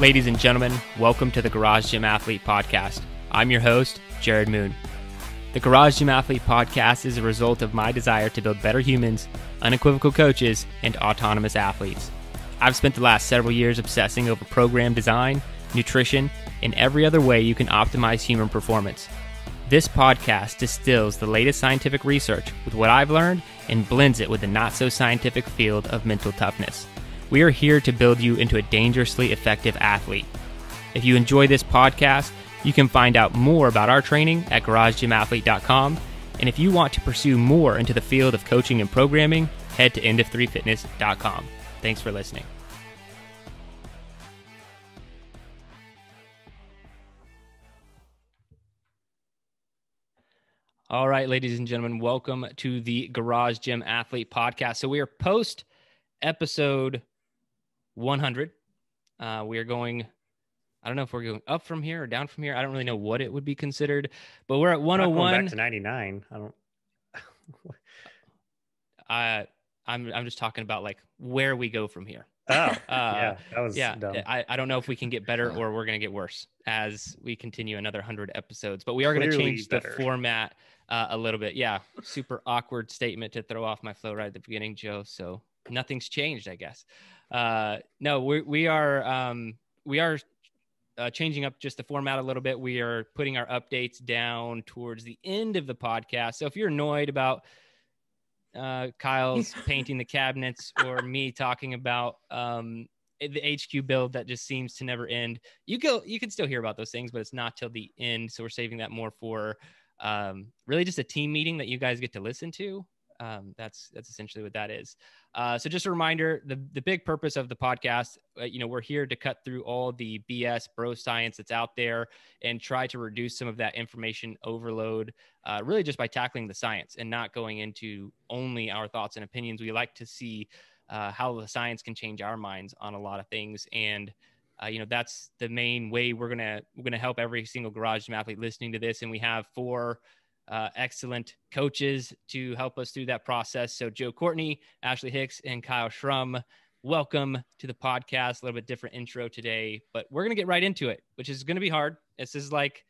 Ladies and gentlemen, welcome to the Garage Gym Athlete Podcast. I'm your host, Jerred Moon. The Garage Gym Athlete Podcast is a result of my desire to build better humans, unequivocal coaches, and autonomous athletes. I've spent the last several years obsessing over program design, nutrition, and every other way you can optimize human performance. This podcast distills the latest scientific research with what I've learned and blends it with the not-so-scientific field of mental toughness. We are here to build you into a dangerously effective athlete. If you enjoy this podcast, you can find out more about our training at garagegymathlete.com. And if you want to pursue more into the field of coaching and programming, head to endof3fitness.com. Thanks for listening. All right, ladies and gentlemen, welcome to the Garage Gym Athlete Podcast. So we are post episode 100. We are going, I don't know if we're going up from here or down from here. I don't really know what it would be considered, but we're at 101. Back to 99. I'm just talking about like where we go from here. Oh, yeah, that was dumb. I don't know if we can get better or we're going to get worse as we continue another 100 episodes, but we are going to change the format a little bit. Yeah. Super awkward statement to throw off my flow right at the beginning, Joe. So nothing's changed, I guess. No, we are changing up just the format a little bit. We are putting our updates down towards the end of the podcast. So if you're annoyed about Kyle's painting the cabinets or me talking about the HQ build that just seems to never end, you can still hear about those things, but it's not till the end. So we're saving that more for really just a team meeting that you guys get to listen to. That's essentially what that is. So just a reminder, the big purpose of the podcast, we're here to cut through all the BS bro science that's out there and try to reduce some of that information overload, really just by tackling the science and not going into only our thoughts and opinions. We like to see how the science can change our minds on a lot of things. And, that's the main way we're going to help every single Garage Gym athlete listening to this. And we have 4 excellent coaches to help us through that process. So Joe Courtney, Ashley Hicks, and Kyle Schrum, welcome to the podcast. A little bit different intro today, but we're going to get right into it, which is going to be hard. This is like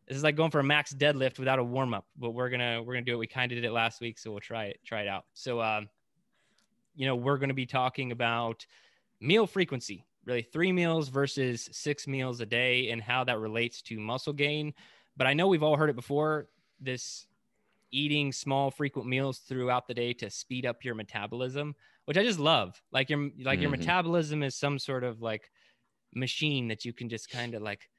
going for a max deadlift without a warm up, but we're going to do it. We kind of did it last week, so we'll try it out. So, we're going to be talking about meal frequency, really 3 meals versus 6 meals a day and how that relates to muscle gain. But I know we've all heard it before, this eating small frequent meals throughout the day to speed up your metabolism, which I just love. Like your metabolism is some sort of like machine that you can just kind of like,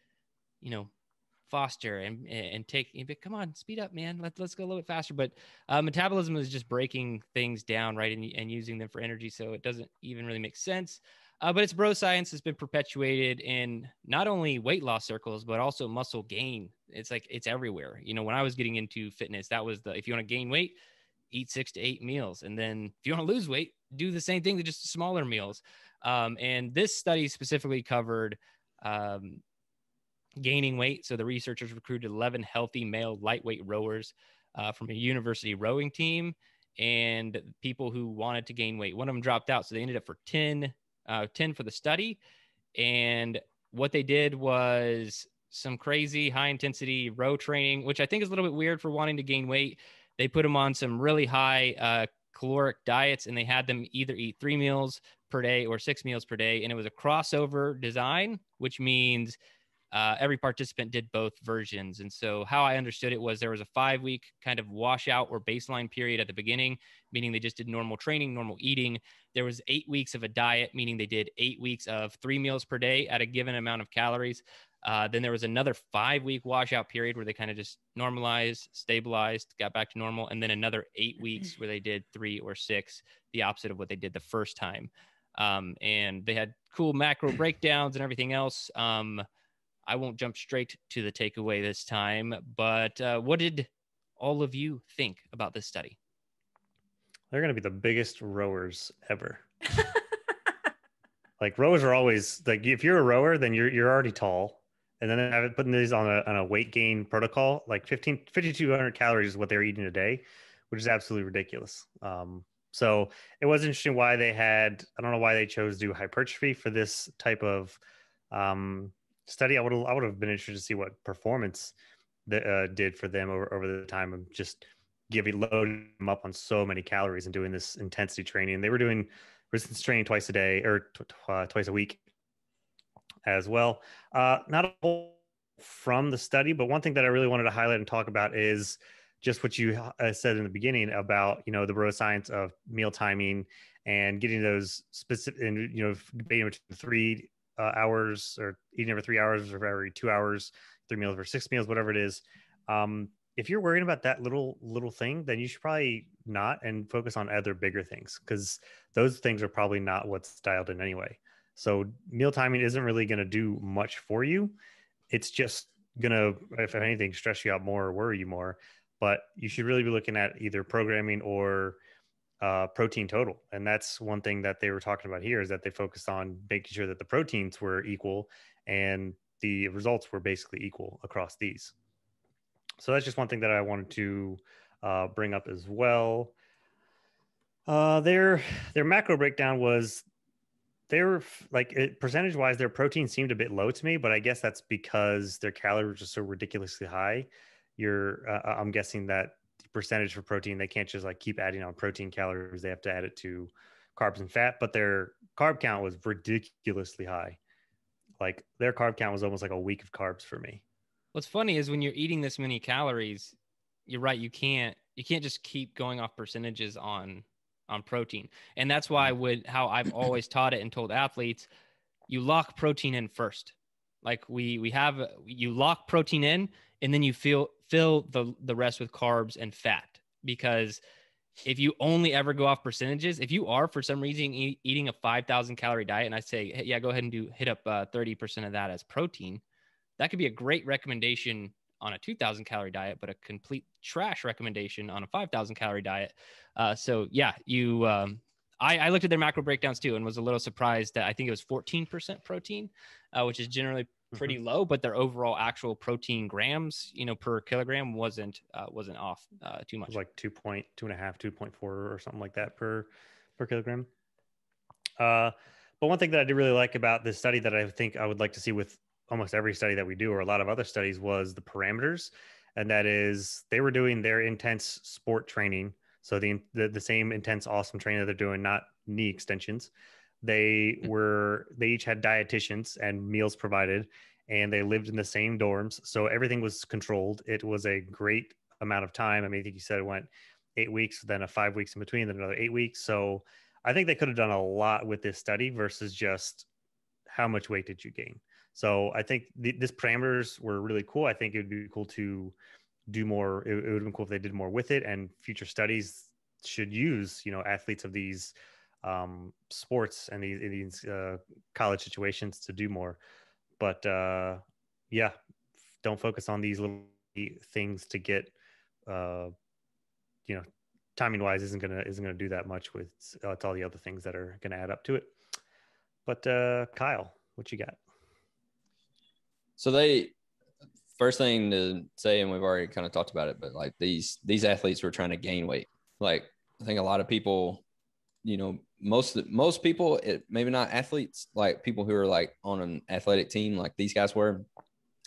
foster and take, come on, speed up, man. Let's go a little bit faster. But metabolism is just breaking things down, right? And using them for energy. So it doesn't even really make sense. But it's bro science has been perpetuated in not only weight loss circles, but also muscle gain. It's like, it's everywhere. When I was getting into fitness, that was if you want to gain weight, eat 6 to 8 meals. And then if you want to lose weight, do the same thing, just smaller meals. And this study specifically covered gaining weight. So the researchers recruited 11 healthy male lightweight rowers from a university rowing team and people who wanted to gain weight. One of them dropped out. So they ended up for 10 for the study. And what they did was some crazy high intensity row training, which I think is a little bit weird for wanting to gain weight. They put them on some really high caloric diets, and they had them either eat 3 meals per day or 6 meals per day. And it was a crossover design, which means every participant did both versions. And so how I understood it was there was a 5-week kind of washout or baseline period at the beginning, meaning they just did normal training, normal eating. There was 8 weeks of a diet, meaning they did 8 weeks of 3 meals per day at a given amount of calories. Then there was another 5-week washout period where they kind of just normalized, stabilized, got back to normal. And then another 8 weeks where they did 3 or 6, the opposite of what they did the first time. And they had cool macro breakdowns and everything else. I won't jump straight to the takeaway this time, but what did all of you think about this study? They're going to be the biggest rowers ever. Like rowers are always like, if you're a rower, then you're already tall. And then I have putting these on a weight gain protocol, like 5,200 calories is what they're eating a day, which is absolutely ridiculous. So it was interesting why they had, I don't know why they chose to do hypertrophy for this type of study, I would have been interested to see what performance that did for them over the time of just loading them up on so many calories and doing this intensity training. They were doing resistance training twice a day or twice a week as well. Not a whole from the study, but one thing that I really wanted to highlight and talk about is just what you said in the beginning about, you know, the neuroscience of meal timing and getting those specific, and, you know, debating between 3 hours or eating every 3 hours or every 2 hours, 3 meals or 6 meals, whatever it is. If you're worrying about that little thing, then you should probably not and focus on other bigger things, because those things are probably not what's dialed in anyway. So meal timing isn't really going to do much for you. It's just going to, if anything, stress you out more or worry you more. But you should really be looking at either programming or protein total. And that's one thing that they were talking about here, is that they focused on making sure that the proteins were equal and the results were basically equal across these. So that's just one thing that I wanted to bring up as well. Their macro breakdown was, they were like, percentage wise, their protein seemed a bit low to me, but I guess that's because their calories are so ridiculously high. I'm guessing that the percentage for protein, they can't just like keep adding on protein calories. They have to add it to carbs and fat, but their carb count was ridiculously high. Like their carb count was almost like a week of carbs for me. What's funny is when you're eating this many calories, you're right. You can't just keep going off percentages on protein. And that's why how I've always taught it and told athletes, you lock protein in first. Like you lock protein in, and then you fill the rest with carbs and fat. Because if you only ever go off percentages, if you are for some reason eating a 5,000 calorie diet, and I say, hey, yeah, go ahead and hit up 30% of that as protein, that could be a great recommendation on a 2,000 calorie diet, but a complete trash recommendation on a 5,000 calorie diet. So yeah, I looked at their macro breakdowns too, and was a little surprised that I think it was 14% protein, which is generally pretty low, but their overall actual protein grams, per kilogram wasn't off too much. It was like 2.5, 2.4 or something like that per kilogram. But one thing that I did really like about this study that I think I would like to see with almost every study that we do, or a lot of other studies, was the parameters. And that is, they were doing their intense sport training. So the same intense, awesome training that they're doing, not knee extensions. They each had dietitians and meals provided, and they lived in the same dorms. So everything was controlled. It was a great amount of time. I mean, I think you said it went 8 weeks, then 5 weeks in between, then another 8 weeks. So I think they could have done a lot with this study versus just how much weight did you gain. So I think these parameters were really cool. I think it would be cool to do more. It would have been cool if they did more with it, and future studies should use, athletes of these sports and these college situations to do more. But yeah, don't focus on these little things to get, timing wise isn't gonna do that much with it's all the other things that are gonna add up to it. But Kyle, what you got? So first thing to say, and we've already kind of talked about it, but like these athletes were trying to gain weight. Like I think a lot of people, most people, maybe not athletes, like people who are like on an athletic team, like these guys were,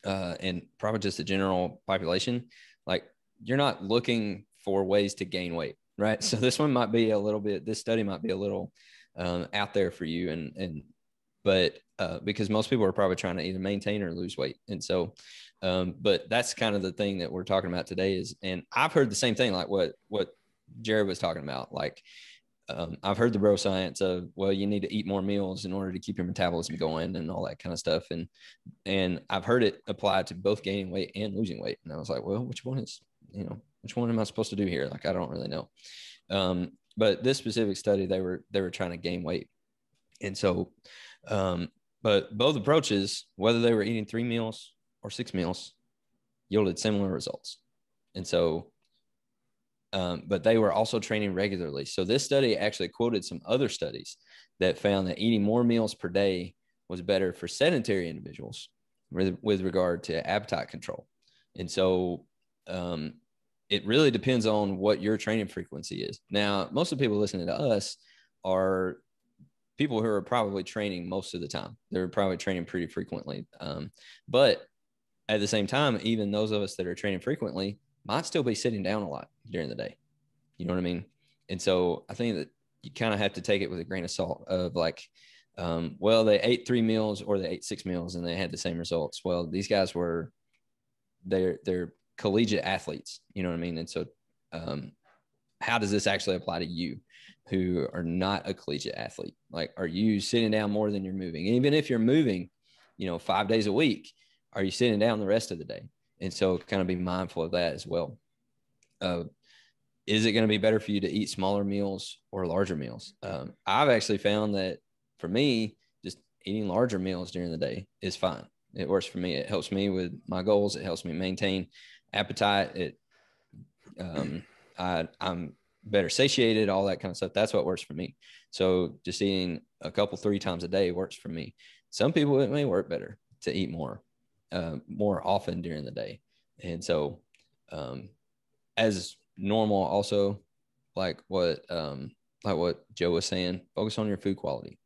and probably just the general population, like you're not looking for ways to gain weight, right? So this study might be a little out there for you, but because most people are probably trying to either maintain or lose weight. And so, but that's kind of the thing that we're talking about today and I've heard the same thing, like what Jerred was talking about. Like, I've heard the bro science of, well, you need to eat more meals in order to keep your metabolism going and all that kind of stuff. And I've heard it applied to both gaining weight and losing weight. And I was like, well, which one am I supposed to do here? Like, I don't really know. But this specific study, they were trying to gain weight. And so, but both approaches, whether they were eating 3 meals or 6 meals, yielded similar results. And so, but they were also training regularly. So this study actually quoted some other studies that found that eating more meals per day was better for sedentary individuals with regard to appetite control. And so, it really depends on what your training frequency is. Now, most of the people listening to us are people who are probably training most of the time. They're probably training pretty frequently. But at the same time, even those of us that are training frequently might still be sitting down a lot during the day. You know what I mean? And so I think that you kind of have to take it with a grain of salt of like, well, they ate 3 meals or they ate 6 meals and they had the same results. Well, these guys were, they're collegiate athletes, you know what I mean? And so, how does this actually apply to you who are not a collegiate athlete? Like, are you sitting down more than you're moving? And even if you're moving, 5 days a week, are you sitting down the rest of the day? And so kind of be mindful of that as well. Is it going to be better for you to eat smaller meals or larger meals? I've actually found that for me, just eating larger meals during the day is fine. It works for me. It helps me with my goals. It helps me maintain appetite. I'm better satiated, all that kind of stuff. That's what works for me. So just eating a couple, 3 times a day works for me. Some people, it may work better to eat more often during the day. And so, as normal, also like what Joe was saying, focus on your food quality.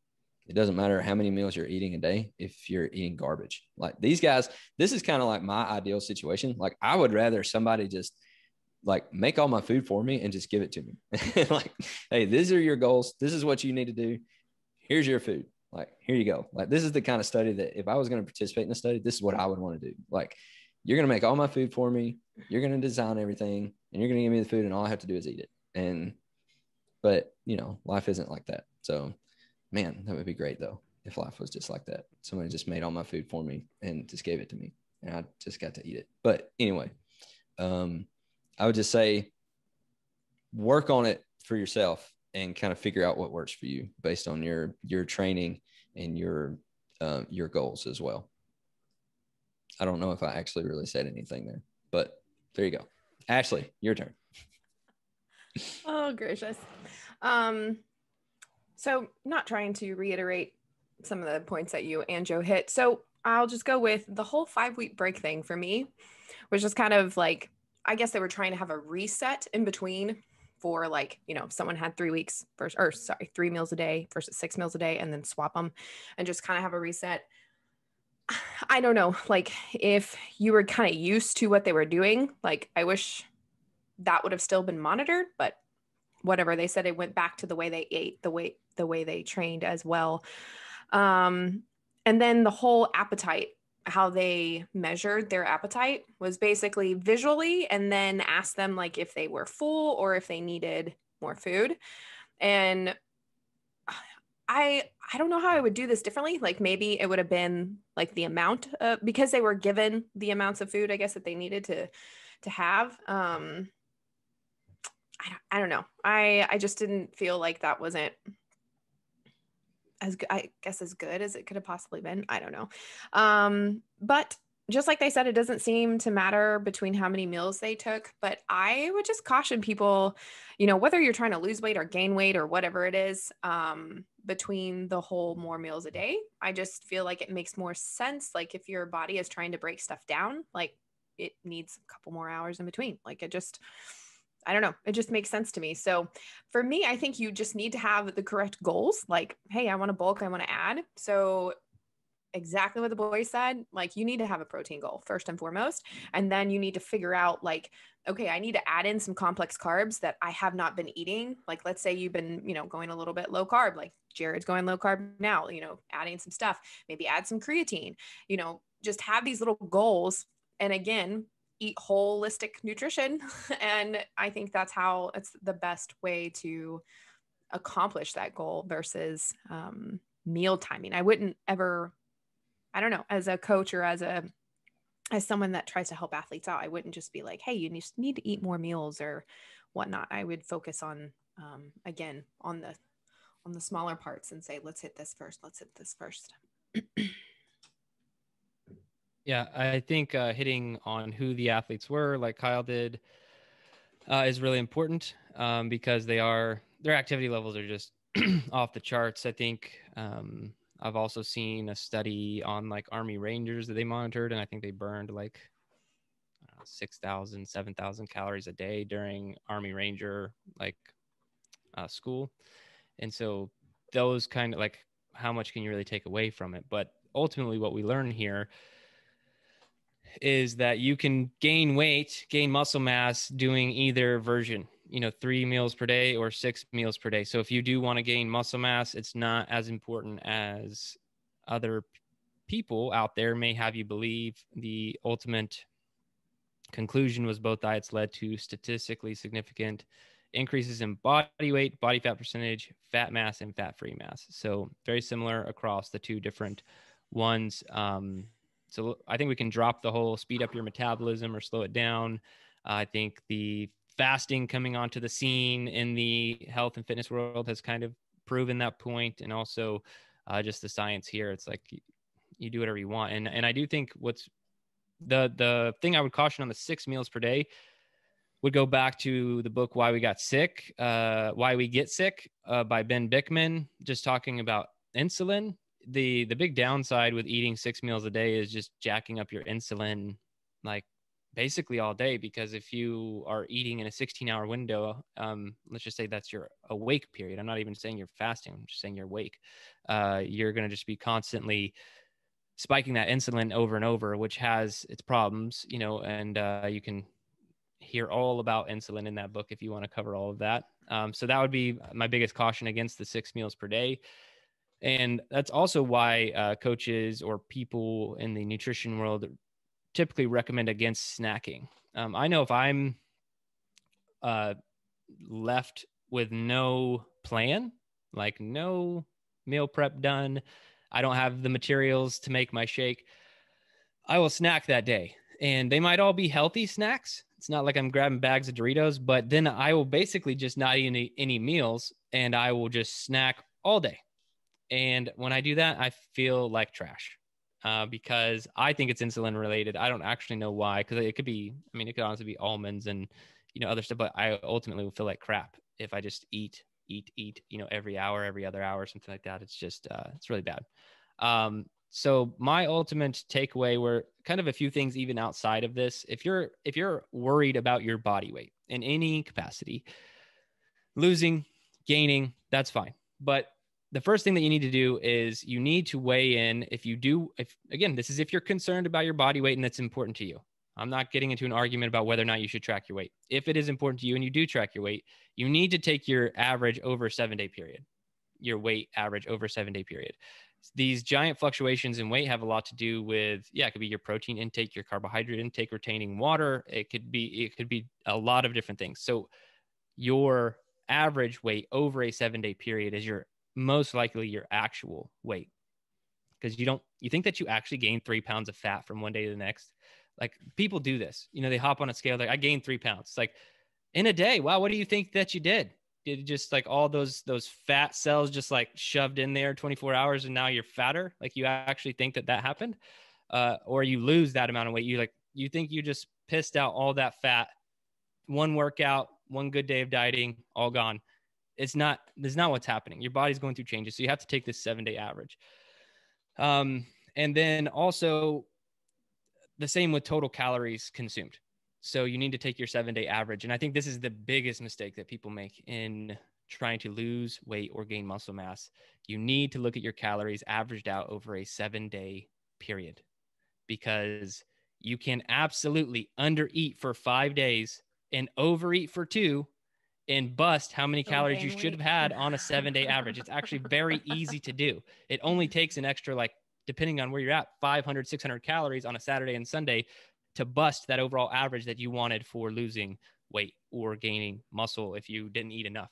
It doesn't matter how many meals you're eating a day if you're eating garbage. Like these guys, this is kind of like my ideal situation. Like I would rather somebody just like make all my food for me and just give it to me. Like, hey, these are your goals. This is what you need to do. Here's your food. Like, here you go. Like, this is the kind of study that if I was going to participate in the study, this is what I would want to do. Like, you're going to make all my food for me. You're going to design everything and you're going to give me the food and all I have to do is eat it. But life isn't like that. So man, that would be great though. If life was just like that, somebody just made all my food for me and just gave it to me and I just got to eat it. But anyway, I would just say work on it for yourself and kind of figure out what works for you based on your training and your goals as well. I don't know if I actually really said anything there, but there you go. Ashley, your turn. Oh, gracious. So not trying to reiterate some of the points that you and Joe hit. So I'll just go with the whole 5-week break thing for me, which is kind of like, I guess they were trying to have a reset in between for like, someone had 3 weeks versus, or sorry, 3 meals a day versus 6 meals a day and then swap them and just kind of have a reset. I don't know, like if you were kind of used to what they were doing, like I wish that would have still been monitored, but whatever. They said it went back to the way they ate, the way they trained as well. And then the whole appetite, how they measured their appetite was basically visually and then asked them like if they were full or if they needed more food. And I don't know how I would do this differently. Like maybe it would have been like the amount because they were given the amounts of food, I guess, that they needed to have. I don't know. I just didn't feel like that wasn't as good as it could have possibly been. I don't know. But just like they said, it doesn't seem to matter between how many meals they took, but I would just caution people, whether you're trying to lose weight or gain weight or whatever it is, between the whole more meals a day, I just feel like it makes more sense. Like if your body is trying to break stuff down, like it needs a couple more hours in between. Like I don't know. It just makes sense to me. So for me, I think you just need to have the correct goals. Like, hey, I want to bulk, I want to add. So exactly what the boy said, like you need to have a protein goal first and foremost. And then you need to figure out like, okay, I need to add in some complex carbs that I have not been eating. Like, let's say you've been, going a little bit low carb, like Jerred's going low carb now, adding some stuff, maybe add some creatine, just have these little goals. And again, eat holistic nutrition. And I think it's the best way to accomplish that goal versus meal timing. I wouldn't ever, I don't know, as a coach or as someone that tries to help athletes out, I wouldn't just be like, hey, you just need to eat more meals or whatnot. I would focus on, again, on the smaller parts and say, let's hit this first. Let's hit this first. Yeah, I think hitting on who the athletes were, like Kyle did, is really important because their activity levels are just off the charts. I think I've also seen a study on like Army Rangers that they monitored, and I think they burned like 6,000, 7,000 calories a day during Army Ranger school. And so those kind of like, how much can you really take away from it? But ultimately what we learn here is that you can gain weight, gain muscle mass doing either version, 3 meals per day or 6 meals per day. So if you do want to gain muscle mass, it's not as important as other people out there may have you believe. The ultimate conclusion was both diets led to statistically significant increases in body weight, body fat percentage, fat mass, and fat-free mass. So very similar across the two different ones. So I think we can drop the whole speed up your metabolism or slow it down. I think the fasting coming onto the scene in the health and fitness world has kind of proven that point. And also just the science here. It's like you do whatever you want. And I do think what's the thing I would caution on the 6 meals per day would go back to the book, Why We Get Sick, by Ben Bickman, just talking about insulin. The big downside with eating 6 meals a day is just jacking up your insulin like basically all day, because if you are eating in a 16-hour window, let's just say that's your awake period. I'm not even saying you're fasting. I'm just saying you're awake. You're going to just be constantly spiking that insulin over and over, which has its problems, and you can hear all about insulin in that book if you want to cover all of that. So that would be my biggest caution against the 6 meals per day. And that's also why coaches or people in the nutrition world typically recommend against snacking. I know if I'm left with no plan, like no meal prep done, I don't have the materials to make my shake, I will snack that day. And they might all be healthy snacks. It's not like I'm grabbing bags of Doritos, but then I will basically just not eat any meals, and I will just snack all day. And when I do that, I feel like trash because I think it's insulin related. I don't actually know why, because it could be, it could honestly be almonds and, other stuff, but I ultimately will feel like crap if I just eat, every hour, every other hour, something like that. It's just, it's really bad. So my ultimate takeaway were kind of a few things, even outside of this. If you're worried about your body weight in any capacity, losing, gaining, that's fine. But the first thing that you need to do is you need to weigh in. If this is if you're concerned about your body weight and that's important to you. I'm not getting into an argument about whether or not you should track your weight. If it is important to you and you do track your weight, you need to take your average over a 7-day period, your weight average over a 7-day period. These giant fluctuations in weight have a lot to do with, it could be your protein intake, your carbohydrate intake, retaining water. It could be a lot of different things. So your average weight over a 7-day period is most likely your actual weight. Because you think that you actually gain 3 pounds of fat from one day to the next. Like people do this, they hop on a scale. Like I gained 3 pounds. It's like in a day. Wow. What do you think that you did? Did you just like all those fat cells just like shoved in there 24 hours and now you're fatter? Like you actually think that happened? Or you lose that amount of weight. You think you just pissed out all that fat, one workout, one good day of dieting, all gone. That's not what's happening. Your body's going through changes. So you have to take this 7-day average. And then also the same with total calories consumed. So you need to take your 7-day average. And I think this is the biggest mistake that people make in trying to lose weight or gain muscle mass. You need to look at your calories averaged out over a 7-day period, because you can absolutely undereat for 5 days and overeat for 2 and bust how many calories you should have had on a 7-day average. It's actually very easy to do. It only takes an extra, like, depending on where you're at, 500, 600 calories on a Saturday and Sunday to bust that overall average that you wanted for losing weight or gaining muscle if you didn't eat enough.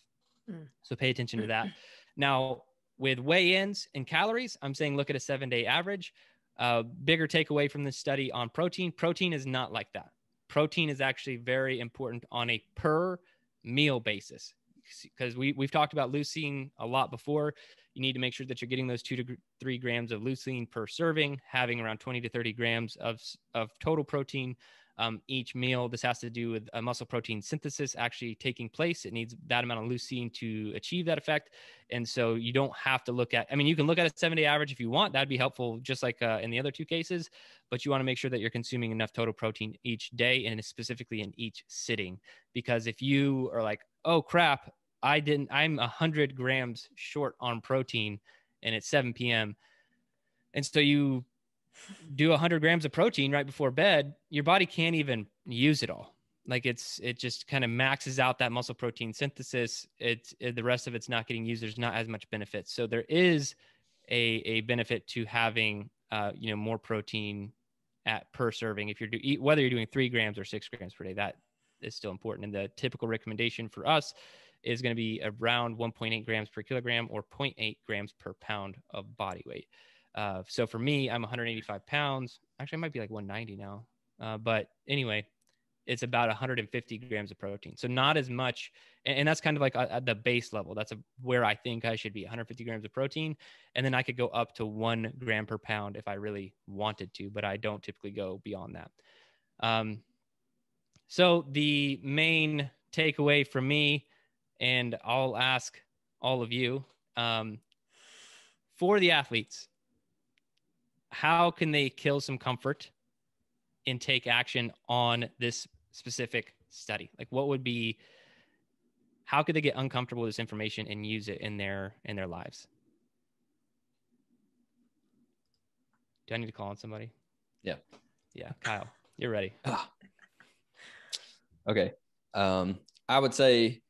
So pay attention to that. Now, with weigh-ins and calories, I'm saying look at a 7-day average. Bigger takeaway from this study on protein. Protein is not like that. Protein is actually very important on a per meal basis, because we've talked about leucine a lot before. You need to make sure that you're getting those 2 to 3 grams of leucine per serving, having around 20 to 30 grams of total protein each meal. This has to do with a muscle protein synthesis actually taking place. It needs that amount of leucine to achieve that effect. And so you don't have to look at, you can look at a 7-day average if you want. That'd be helpful, just like in the other 2 cases, but you want to make sure that you're consuming enough total protein each day, and specifically in each sitting. Because if you are like, oh crap, I'm 100 grams short on protein and it's 7 p.m. And so you do 100 grams of protein right before bed, your body can't even use it all. Like it just kind of maxes out that muscle protein synthesis. The rest of it's not getting used. There's not as much benefit. So there is a benefit to having, more protein per serving. If whether you're doing 3 grams or 6 grams per day, that is still important. And the typical recommendation for us is going to be around 1.8 grams per kilogram or 0.8 grams per pound of body weight. So for me, I'm 185 pounds. Actually, I might be like 190 now. But anyway, it's about 150 grams of protein. So not as much. And that's kind of like at the base level. That's where I think I should be, 150 grams of protein. And then I could go up to 1 gram per pound if I really wanted to, but I don't typically go beyond that. So the main takeaway from me, and I'll ask all of you, for the athletes, how can they kill some comfort and take action on this specific study? Like how could they get uncomfortable with this information and use it in their lives? Do I need to call on somebody? Yeah. Kyle, you're ready. Okay. I would say,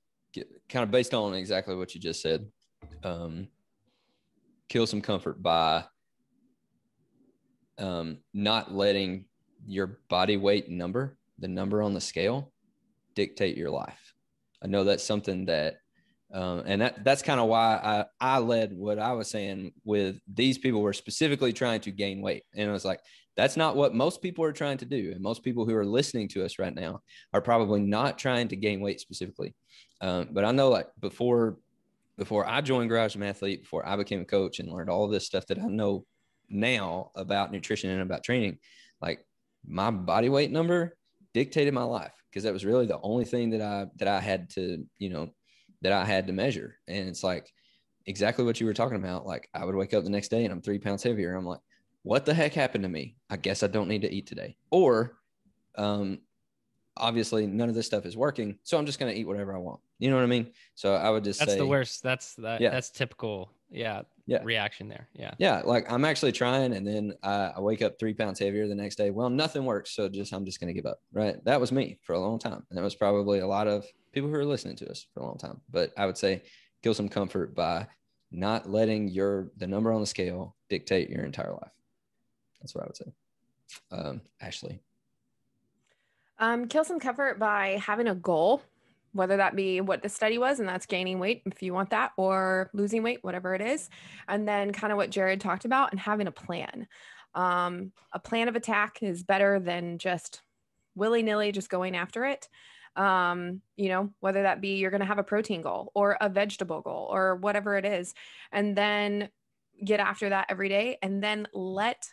kind of based on exactly what you just said, kill some comfort by not letting your body weight number, the number on the scale, dictate your life. I know that's something that, and that's kind of why I led what I was saying with these people were specifically trying to gain weight. And I was like, that's not what most people are trying to do. And most people who are listening to us right now are probably not trying to gain weight specifically. But I know, like, before I joined Garage Gym Athlete, before I became a coach and learned all this stuff that I know now about nutrition and about training, like, my body weight number dictated my life, because that was really the only thing that I had to, that I had to measure. And it's like exactly what you were talking about. Like, I would wake up the next day and I'm 3 pounds heavier. I'm like, what the heck happened to me? I guess I don't need to eat today. Or, obviously none of this stuff is working, so I'm just going to eat whatever I want. You know what I mean? So I would just say, that's the worst. That's typical. Yeah. Reaction there. Yeah. Like, I'm actually trying, and then I wake up 3 pounds heavier the next day. Well, nothing works. So I'm just going to give up. Right. That was me for a long time. And that was probably a lot of people who are listening to us for a long time. But I would say kill some comfort by not letting the number on the scale dictate your entire life. That's what I would say. Ashley. Kill some comfort by having a goal, whether that be what the study was, and that's gaining weight if you want that, or losing weight, whatever it is. And then kind of what Jerred talked about, and having a plan. A plan of attack is better than just willy-nilly just going after it. Whether that be you're going to have a protein goal or a vegetable goal or whatever it is, and then get after that every day, and then let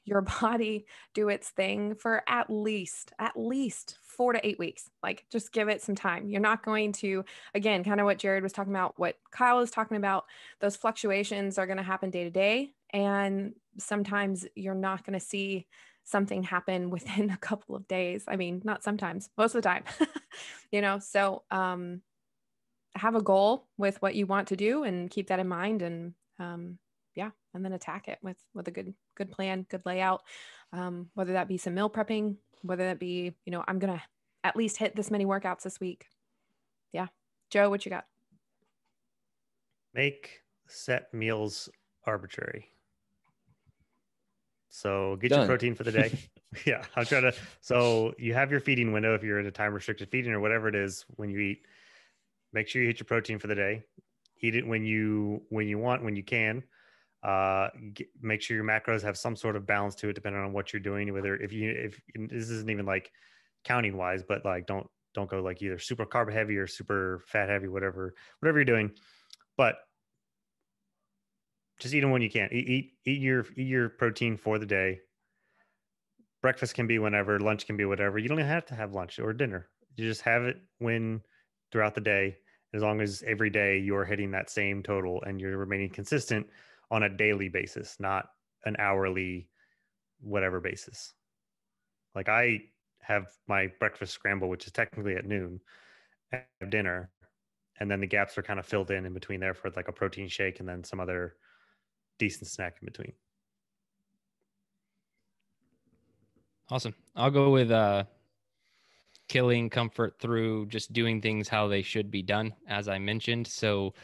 your body do its thing for at least 4 to 8 weeks. Like, just give it some time. You're not going to, again, kind of what Jerred was talking about, what Kyle was talking about, those fluctuations are going to happen day to day. And sometimes you're not going to see something happen within a couple of days. I mean, not sometimes, most of the time, so have a goal with what you want to do and keep that in mind. And and then attack it with a good plan, good layout, whether that be some meal prepping, whether that be, I'm going to at least hit this many workouts this week. Yeah. Joe, what you got? Make set meals arbitrary. So get Done. your protein for the day. Yeah. I'll try to. So you have your feeding window. If you're in a time restricted feeding or whatever it is, when you eat, make sure you hit your protein for the day. Eat it when you want, when you can. Make sure your macros have some sort of balance to it, depending on what you're doing. Whether if this isn't even like counting wise, but like don't go like either super carb heavy or super fat heavy, whatever you're doing. But just eat them when you can. Eat your protein for the day. Breakfast can be whenever, lunch can be whatever. You don't even have to have lunch or dinner. You just have it throughout the day, as long as every day you're hitting that same total and you're remaining consistent on a daily basis, not an hourly whatever basis. Like, I have my breakfast scramble, which is technically at noon, I have dinner, and then the gaps are kind of filled in between there for like a protein shake and then some other decent snack in between. Awesome. I'll go with killing comfort through just doing things how they should be done, as I mentioned. So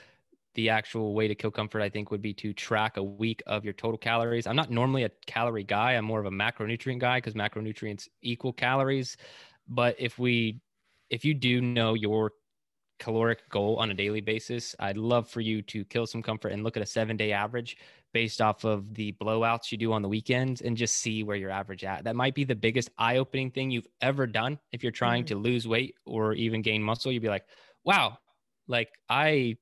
the actual way to kill comfort, I think, would be to track a week of your total calories. I'm not normally a calorie guy. I'm more of a macronutrient guy because macronutrients equal calories. But if you do know your caloric goal on a daily basis, I'd love for you to kill some comfort and look at a 7-day average based off of the blowouts you do on the weekends and just see where you're average at. That might be the biggest eye-opening thing you've ever done. If you're trying to lose weight or even gain muscle, you'd be like, wow, like I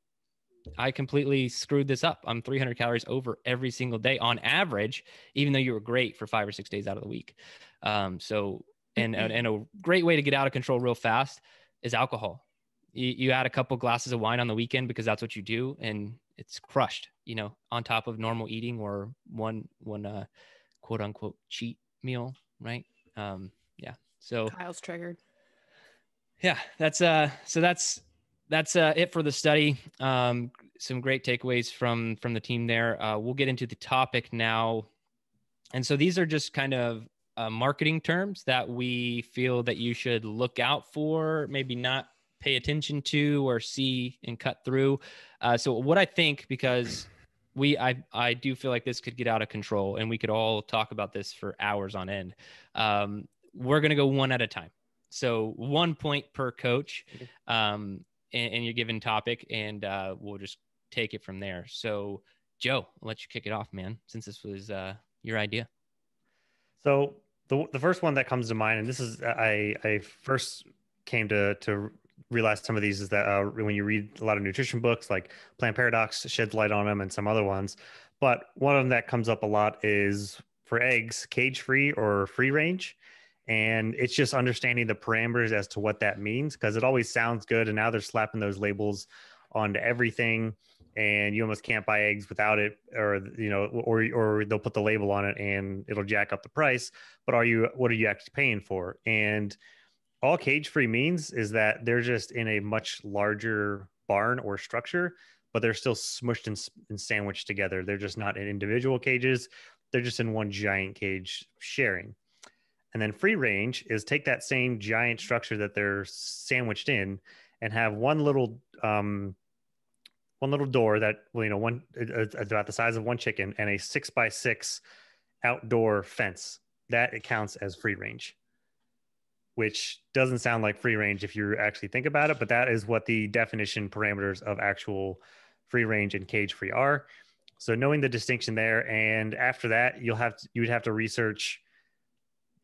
completely screwed this up. I'm 300 calories over every single day on average, even though you were great for 5 or 6 days out of the week. And a great way to get out of control real fast is alcohol. You add a couple glasses of wine on the weekend because that's what you do, and it's crushed, on top of normal eating or one quote unquote cheat meal, right? Yeah. So Kyle's triggered. Yeah, that's it for the study. Some great takeaways from the team there. We'll get into the topic now. And so these are just kind of marketing terms that we feel that you should look out for, maybe not pay attention to or see and cut through. So what I think, because I do feel like this could get out of control and we could all talk about this for hours on end. We're going to go one at a time. So 1 point per coach, and your given topic, and we'll just take it from there. So Joe, I'll let you kick it off, man, since this was your idea. So the first one that comes to mind, and this is I first came to realize some of these, is that when you read a lot of nutrition books, like Plant Paradox sheds light on them and some other ones, but one of them that comes up a lot is for eggs, cage free or free range. And it's just understanding the parameters as to what that means, because it always sounds good. And now they're slapping those labels onto everything, and you almost can't buy eggs without it, or they'll put the label on it and it'll jack up the price. But what are you actually paying for? And all cage free means is that they're just in a much larger barn or structure, but they're still smushed and sandwiched together. They're just not in individual cages. They're just in one giant cage sharing. And then free range is take that same giant structure that they're sandwiched in and have one little door that, about the size of one chicken, and a 6x6 outdoor fence. That it counts as free range, which doesn't sound like free range if you actually think about it, but that is what the definition parameters of actual free range and cage free are. So knowing the distinction there, and after that, you would have to research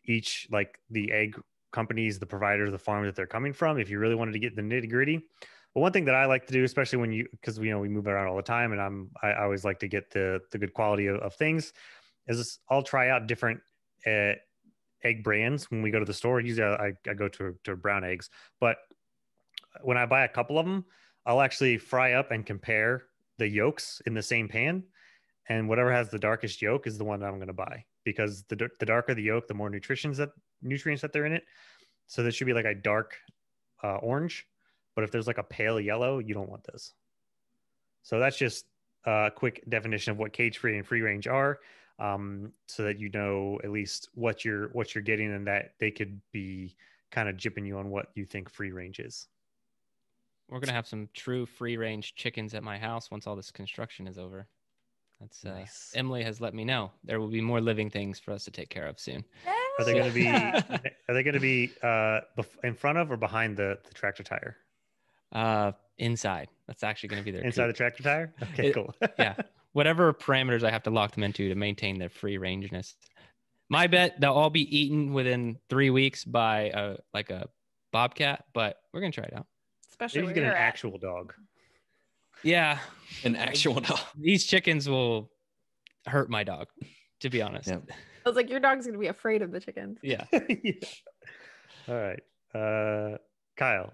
each, like the egg companies, the providers, the farms that they're coming from, if you really wanted to get the nitty gritty. But one thing that I like to do, especially because we move around all the time, and I always like to get the good quality of things, is I'll try out different egg brands when we go to the store. Usually I go to brown eggs, but when I buy a couple of them, I'll actually fry up and compare the yolks in the same pan, and whatever has the darkest yolk is the one that I'm going to buy, because the darker the yolk, the more nutrients that they're in it. So there should be like a dark orange, but if there's like a pale yellow, you don't want this. So that's just a quick definition of what cage free and free range are, so that you know at least what you're getting, and that they could be kind of jipping you on what you think free range is. We're going to have some true free range chickens at my house once all this construction is over. That's nice. Emily has let me know there will be more living things for us to take care of soon. Are they going to be? Are they going to be in front of or behind the tractor tire? Inside. That's actually going to be their inside coop. the tractor tire. Okay, cool. Yeah, whatever parameters I have to lock them into to maintain their free rangeness. My bet they'll all be eaten within 3 weeks by a bobcat, but we're going to try it out. Especially if you get an actual dog. Yeah. An actual dog. These chickens will hurt my dog, to be honest. Yeah. I was like, your dog's going to be afraid of the chickens. Yeah. Yeah. All right. Kyle.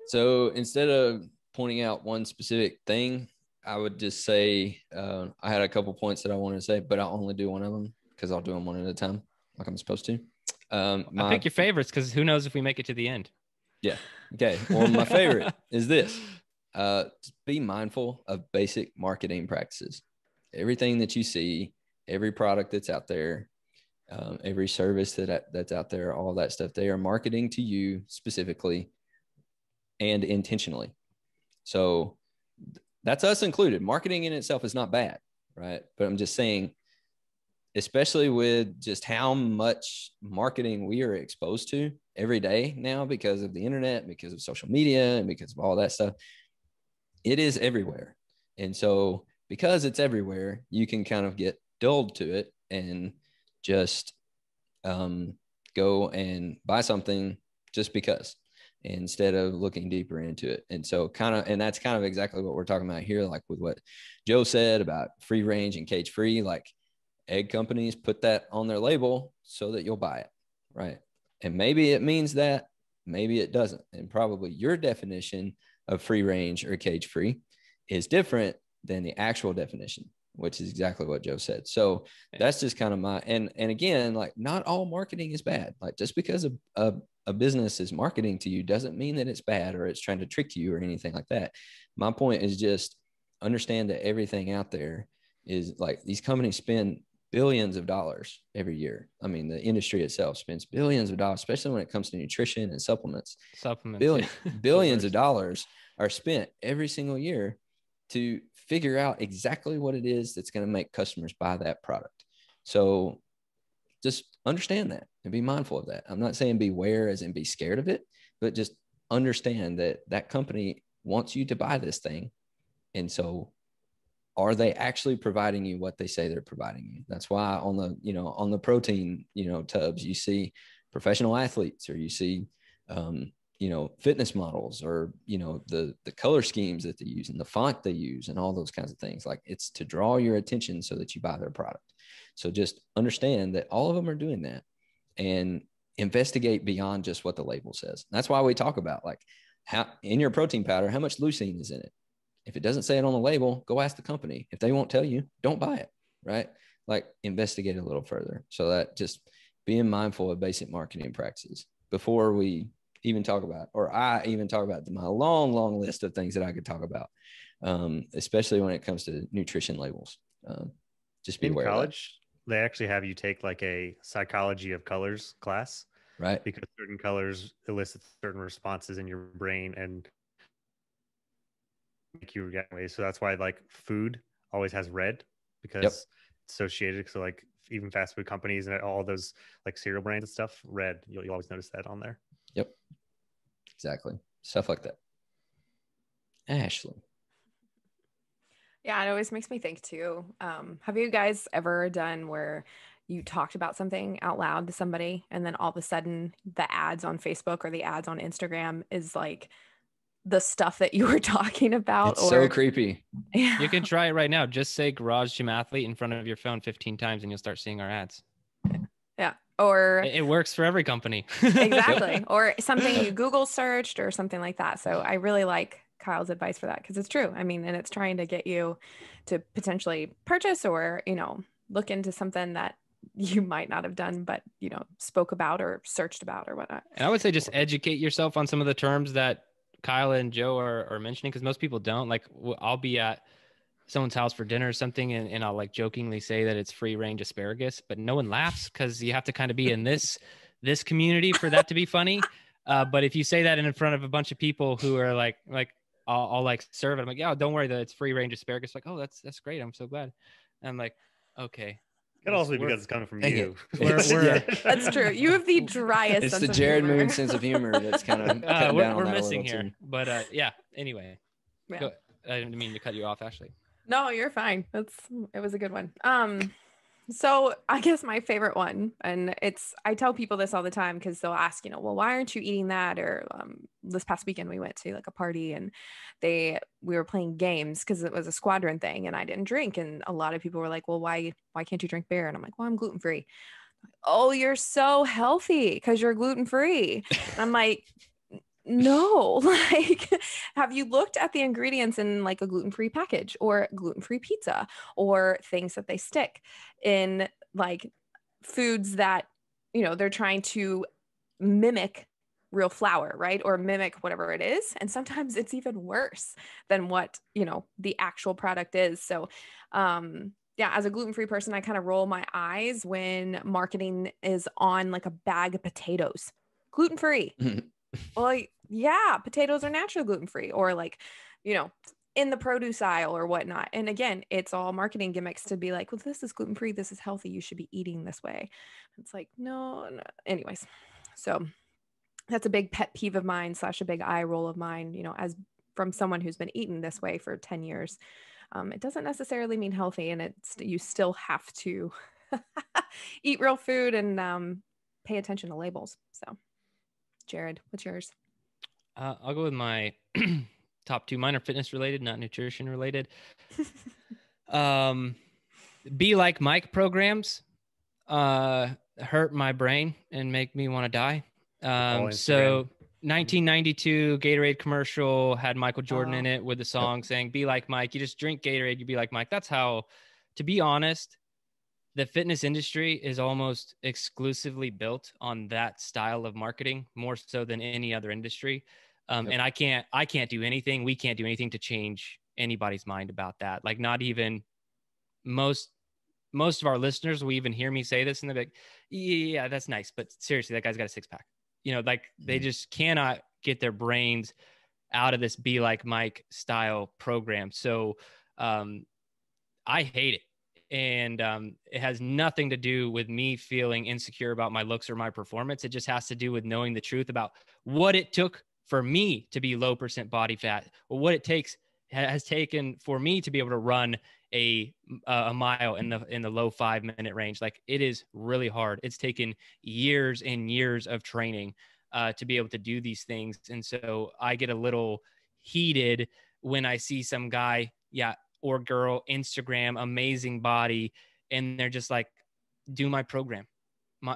So instead of pointing out one specific thing, I would just say I had a couple points that I wanted to say, but I'll only do one of them because I'll do them one at a time like I'm supposed to. I pick your favorites because who knows if we make it to the end. Yeah. Okay. Well, my favorite is this. Be mindful of basic marketing practices. Everything that you see, every product that's out there, every service that's out there, all that stuff, they are marketing to you specifically and intentionally. So that's us included. Marketing in itself is not bad, right? But I'm just saying, especially with just how much marketing we are exposed to every day now because of the internet, because of social media, and because of all that stuff, it is everywhere. And so because it's everywhere, you can kind of get dulled to it and just go and buy something just because, instead of looking deeper into it. And so and that's kind of exactly what we're talking about here, like with what Joe said about free range and cage free. Like, egg companies put that on their label so that you'll buy it, right? And maybe it means that, maybe it doesn't. And probably your definition of free range or cage free is different than the actual definition, which is exactly what Joe said. So that's just kind of my, and again, like, not all marketing is bad. Like, just because a business is marketing to you doesn't mean that it's bad or it's trying to trick you or anything like that. My point is just understand that everything out there is like, these companies spend billions of dollars every year. I mean, the industry itself spends billions of dollars, especially when it comes to nutrition and supplements. Billions of dollars are spent every single year to figure out exactly what it is that's going to make customers buy that product. So just understand that and be mindful of that. I'm not saying beware as in be scared of it, but just understand that that company wants you to buy this thing. And so are they actually providing you what they say they're providing you? That's why on the protein, tubs, you see professional athletes, or you see, fitness models, or, the color schemes that they use and the font they use and all those kinds of things. Like, it's to draw your attention so that you buy their product. So just understand that all of them are doing that, and investigate beyond just what the label says. That's why we talk about, like, how in your protein powder, how much leucine is in it. If it doesn't say it on the label, go ask the company. If they won't tell you, don't buy it, right? Like, investigate a little further. So that just being mindful of basic marketing practices before we even talk about, or I even talk about my long, long list of things that I could talk about, especially when it comes to nutrition labels. Just be aware of that. In college, they actually have you take like a psychology of colors class, right? Because certain colors elicit certain responses in your brain and make you react ways. So that's why, like, food always has red, because it's associated. So, like, even fast food companies and all those, like, cereal brands and stuff, red, you'll always notice that on there. Yep. Exactly. Stuff like that. Ashley. Yeah, it always makes me think too. Have you guys ever done where you talked about something out loud to somebody, and then all of a sudden the ads on Facebook or the ads on Instagram is like the stuff that you were talking about? It's so creepy. Yeah. You can try it right now. Just say garage gym athlete in front of your phone 15 times and you'll start seeing our ads. Yeah. Or it works for every company. Exactly. Or something you Google searched or something like that. So I really like Kyle's advice for that, because it's true. I mean, and it's trying to get you to potentially purchase or, look into something that you might not have done, but, spoke about or searched about or whatnot. And I would say just educate yourself on some of the terms that Kyle and Joe are mentioning, because most people don't. Like, I'll be at someone's house for dinner or something, and I'll, like, jokingly say that it's free range asparagus, but no one laughs because you have to kind of be in this community for that to be funny. But if you say that in front of a bunch of people who are like I'll like serve it, I'm like, yeah, don't worry, that it's free range asparagus. Like, oh, that's great. I'm so glad. And I'm like, okay. It could also be because it's coming from you. That's true. You have the driest it's sense the of Jerred humor. Moon sense of humor that's kind of we're missing here. Too. But yeah, anyway. Yeah. Go, I didn't mean to cut you off, Ashley. No, you're fine. It was a good one. So I guess my favorite one, and I tell people this all the time because they'll ask, well, why aren't you eating that? Or this past weekend we went to like a party and we were playing games because it was a squadron thing and I didn't drink. And a lot of people were like, well, why can't you drink beer? And I'm like, well, I'm gluten-free. Oh, you're so healthy because you're gluten-free. And I'm like, no, like, have you looked at the ingredients in like a gluten-free package or gluten-free pizza or things that they stick in, like foods that, they're trying to mimic real flour, right? Or mimic whatever it is. And sometimes it's even worse than what, the actual product is. So, yeah, as a gluten-free person, I kind of roll my eyes when marketing is on like a bag of potatoes, gluten-free. Well, yeah, potatoes are naturally gluten-free, or like, in the produce aisle or whatnot. And again, it's all marketing gimmicks to be like, well, this is gluten-free, this is healthy, you should be eating this way. It's like, no. Anyways, so that's a big pet peeve of mine / a big eye roll of mine, as from someone who's been eating this way for 10 years. It doesn't necessarily mean healthy, and you still have to eat real food and pay attention to labels. So Jerred, what's yours? I'll go with my top two. Mine are fitness related, not nutrition related. Be like Mike programs hurt my brain and make me want to die. So 1992 Gatorade commercial had Michael Jordan in it with the song saying, "Be like Mike." You just drink Gatorade, you be like Mike. That's how, to be honest, the fitness industry is almost exclusively built on that style of marketing, more so than any other industry. And I can't do anything. We can't do anything to change anybody's mind about that. Like, not even most of our listeners will even hear me say this and they're like, yeah, that's nice, but seriously, that guy's got a six-pack. Like they just cannot get their brains out of this Be Like Mike style program. So I hate it. And it has nothing to do with me feeling insecure about my looks or my performance. It just has to do with knowing the truth about what it took for me to be low % body fat, or what it has taken for me to be able to run a mile in the low 5-minute range. Like, it is really hard. It's taken years and years of training to be able to do these things. And so I get a little heated when I see some guy, or girl, Instagram, amazing body, and they're just like, do my program.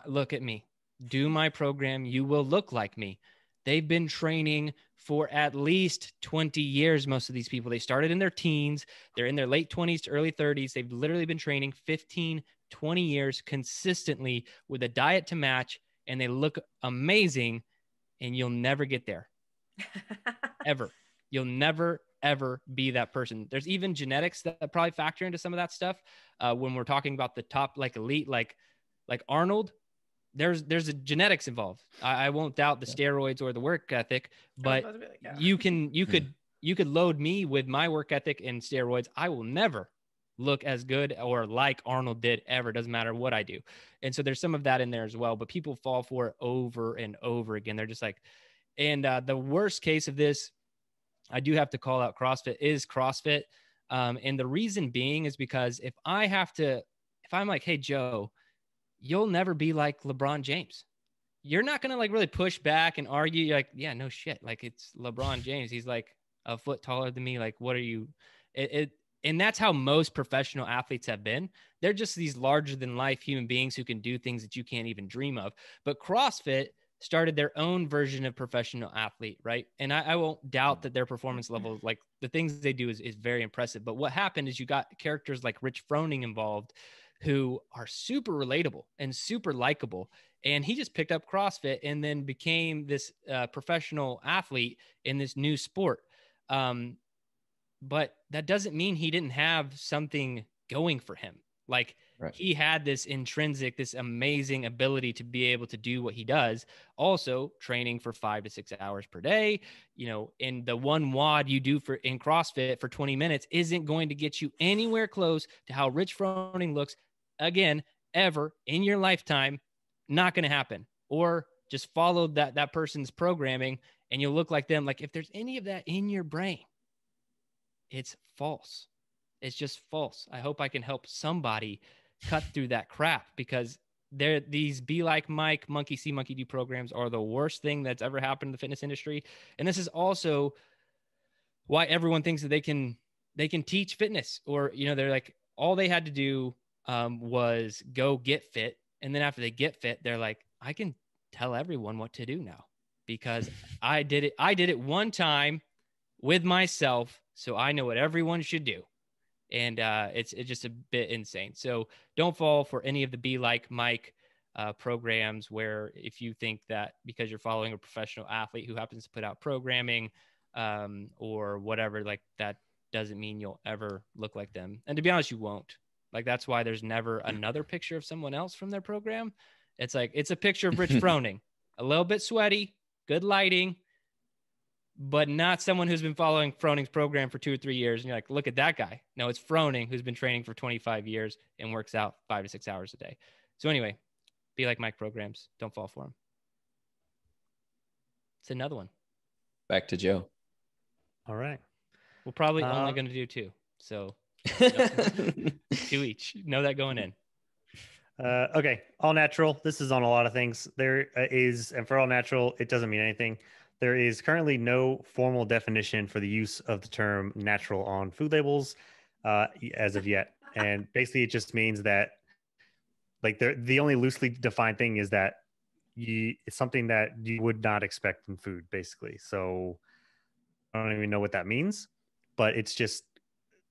Look at me. Do my program. You will look like me. They've been training for at least 20 years. Most of these people, they started in their teens. They're in their late 20s to early 30s. They've literally been training 15, 20 years consistently with a diet to match, and they look amazing, and you'll never get there. Ever. You'll never, ever be that person. There's even genetics that probably factor into some of that stuff. When we're talking about the top, like elite, like Arnold, there's a genetics involved. I won't doubt the steroids or the work ethic, but you could load me with my work ethic and steroids. I will never look as good or like Arnold did ever. Doesn't matter what I do. And so there's some of that in there as well, but people fall for it over and over again. They're just like, and the worst case of this, I do have to call out CrossFit, is CrossFit. And the reason being is because if I'm like, hey, Joe, you'll never be like LeBron James. You're not going to like really push back and argue. You're like, yeah, no shit. Like, it's LeBron James. He's like a foot taller than me. Like, what are you? And that's how most professional athletes have been. They're just these larger than life human beings who can do things that you can't even dream of. But CrossFit started their own version of professional athlete, right? And I won't doubt that their performance level, like the things they do is very impressive. But what happened is you got characters like Rich Froning involved, who are super relatable and super likable. And he just picked up CrossFit and then became this professional athlete in this new sport. But that doesn't mean he didn't have something going for him. Like, he had this intrinsic, this amazing ability to be able to do what he does. Also training for 5 to 6 hours per day, and the one WOD you do in CrossFit for 20 minutes isn't going to get you anywhere close to how Rich Froning looks again, ever in your lifetime. Not going to happen. Or just follow that person's programming and you'll look like them. Like, if there's any of that in your brain, it's false. It's just false. I hope I can help somebody cut through that crap, because these Be Like Mike, monkey see, monkey do programs are the worst thing that's ever happened in the fitness industry. And this is also why everyone thinks that they can teach fitness, or, they're like, all they had to do was go get fit. And then after they get fit, they're like, I can tell everyone what to do now because I did it one time with myself. So I know what everyone should do. And it's just a bit insane. So don't fall for any of the Be Like Mike programs where if you think that because you're following a professional athlete who happens to put out programming or whatever, like that doesn't mean you'll ever look like them. And to be honest, you won't. Like, that's why there's never another picture of someone else from their program. It's like, it's a picture of Rich Froning, a little bit sweaty, good lighting, but not someone who's been following Froning's program for 2 or 3 years. And you're like, look at that guy. No, it's Froning who's been training for 25 years and works out 5 to 6 hours a day. So anyway, be like Mike programs. Don't fall for him. It's another one. Back to Joe. All right. We're probably only going to do 2. So 2 each. Know that going in. Okay. All natural. This is on a lot of things. There is, and for all natural, it doesn't mean anything. There is currently no formal definition for the use of the term natural on food labels as of yet. And basically it just means that like the only loosely defined thing is that it's something that you would not expect in food, basically. So I don't even know what that means, but it's just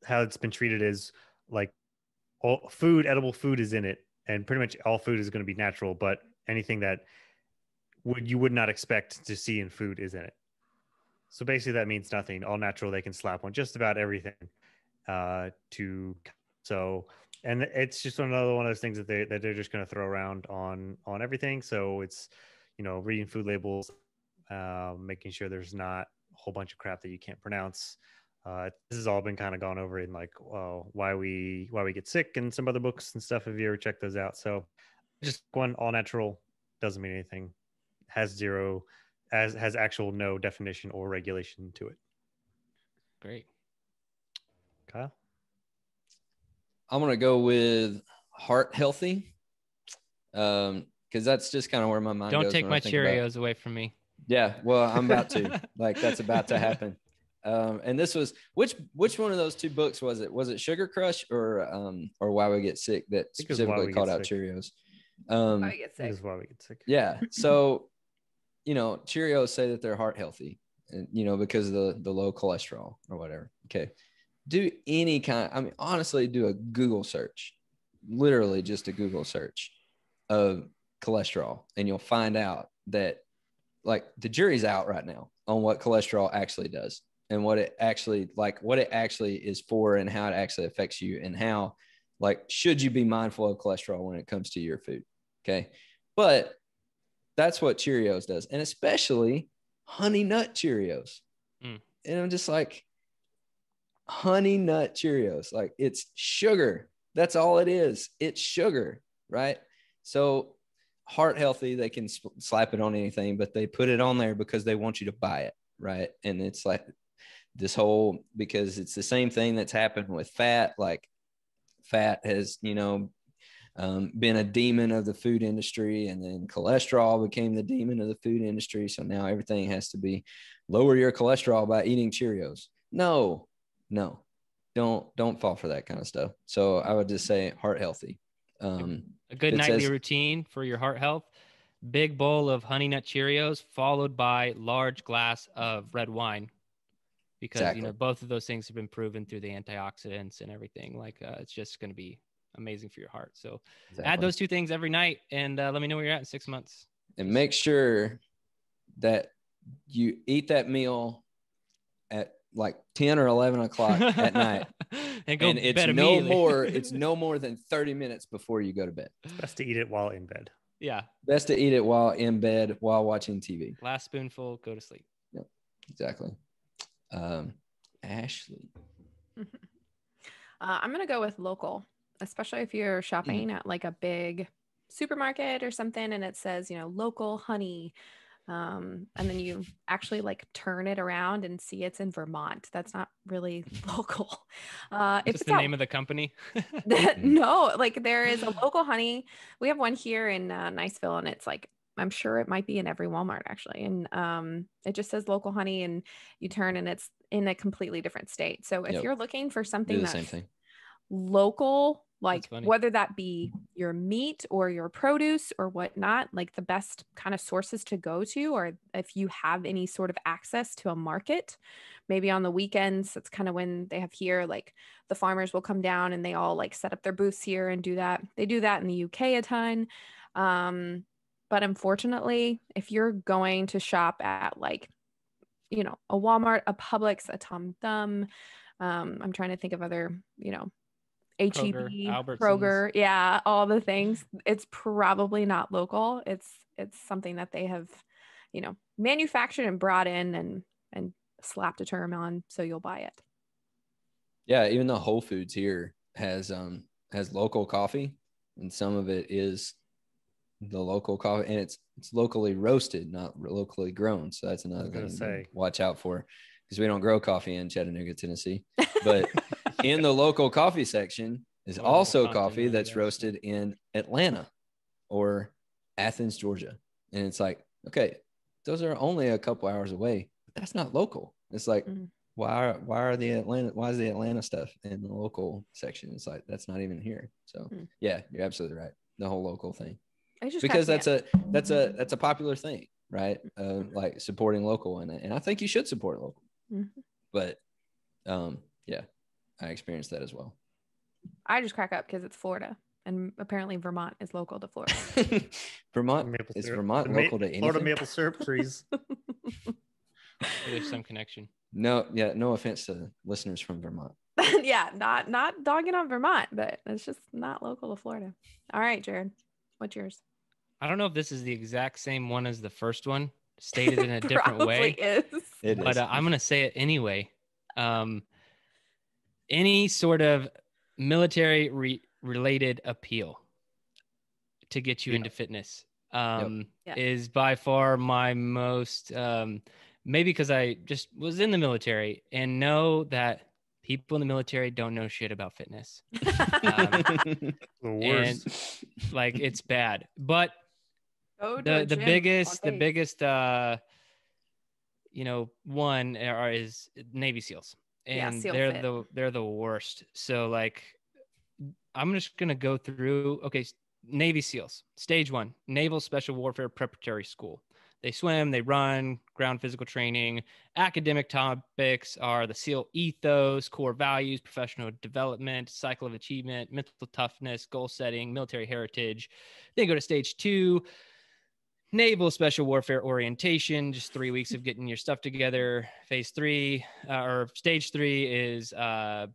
how it's been treated is like all food, edible food is in it. And pretty much all food is going to be natural, but anything that you would not expect to see in food is in it. So basically that means nothing. All natural, they can slap on just about everything. And it's just another one of those things that they're just going to throw around on everything. So it's, reading food labels, making sure there's not a whole bunch of crap that you can't pronounce. This has all been kind of gone over in like, why we get sick and some other books and stuff. Have you ever checked those out? So just one, all natural doesn't mean anything, has actual no definition or regulation to it. Great. Kyle? I'm going to go with heart healthy. Cause that's just kind of where my mind goes. Don't take my Cheerios away from me. Yeah. Well, I'm about to, like, that's about to happen. And this was which one of those 2 books was it? Was it Sugar Crush or Why We Get Sick that specifically called out Cheerios? Why We Get Sick. This is why we get sick. Yeah. So, Cheerios say that they're heart healthy, and because of the low cholesterol or whatever. Okay. Do any kind. Honestly, do a Google search, literally just a Google search of cholesterol, and you'll find out that like the jury's out right now on what cholesterol actually does. And what it actually is for, and how it actually affects you, and how, like, should you be mindful of cholesterol when it comes to your food? Okay. But that's what Cheerios does. And especially Honey Nut Cheerios. And I'm just like, Honey Nut Cheerios, like, it's sugar. That's all it is. It's sugar. Right. So heart healthy, they can slap it on anything, but they put it on there because they want you to buy it. Right. And it's like, this whole, because it's the same thing that's happened with fat. Like, fat has, been a demon of the food industry, and then cholesterol became the demon of the food industry. So now everything has to be lower your cholesterol by eating Cheerios. No, don't fall for that kind of stuff. So I would just say heart healthy. A good nightly routine for your heart health: big bowl of Honey Nut Cheerios followed by large glass of red wine. Because, exactly. Both of those things have been proven through the antioxidants and everything. Like, it's just going to be amazing for your heart. So add those 2 things every night, and let me know where you're at in 6 months. And make sure that you eat that meal at like 10 or 11 o'clock at night. and it's no more than 30 minutes before you go to bed. It's best to eat it while in bed. Yeah. Best to eat it while in bed, while watching TV. Last spoonful, go to sleep. Yep, exactly. Ashley. I'm going to go with local, especially if you're shopping at like a big supermarket or something and it says, local honey. And then you actually like turn it around and see it's in Vermont. That's not really local. If it's the name of the company. No, like there is a local honey. We have one here in Niceville, and it's like, I'm sure it might be in every Walmart actually. And it just says local honey, and you turn and it's in a completely different state. So if you're looking for something that's same thing. Local, like whether that be your meat or your produce or whatnot, like the best kind of sources to go to, or if you have any sort of access to a market, maybe on the weekends, that's kind of when they have here, like the farmers will come down and they all like set up their booths here and do that. They do that in the UK a ton. But unfortunately, if you're going to shop at like, you know, a Walmart, a Publix, a Tom Thumb, I'm trying to think of other, you know, Kroger, HEB, Albertsons. Kroger, yeah, all the things. It's probably not local. It's something that they have, you know, manufactured and brought in and slapped a term on, so you'll buy it. Yeah, even the Whole Foods here has local coffee, and some of it is the local coffee, and it's locally roasted, not locally grown. So that's another thing to watch out for, because we don't grow coffee in Chattanooga, Tennessee. But in the local coffee section is also coffee that's roasted in Atlanta or Athens, Georgia. And it's like, okay, those are only a couple hours away, but that's not local. It's like, why is the Atlanta stuff in the local section? It's like, that's not even here. So yeah, you're absolutely right. The whole local thing. Because that's a popular thing, right? Like supporting local, and I think you should support local. But yeah, I experienced that as well. I just crack up because it's Florida, and apparently Vermont is local to Florida. Vermont is Vermont local to anything? Florida maple syrup trees. There's some connection. No offense to listeners from Vermont. Yeah, not dogging on Vermont, but it's just not local to Florida. All right, Jerred, what's yours? I don't know if this is the exact same one as the first one, stated in a different way. It is. But I'm going to say it anyway. Any sort of military related appeal to get you into fitness is by far my most, maybe because I just was in the military and know that people in the military don't know shit about fitness. The worst. And like, it's bad. But the biggest one is Navy SEALs, and they're the worst. So like, I'm just gonna go through. Okay, Navy SEALs, stage 1, Naval Special Warfare Preparatory School. They swim, they run, ground physical training. Academic topics are the SEAL ethos, core values, professional development, cycle of achievement, mental toughness, goal setting, military heritage. Then go to stage 2, Naval Special Warfare Orientation, just 3 weeks of getting your stuff together. Phase 3 or stage 3 is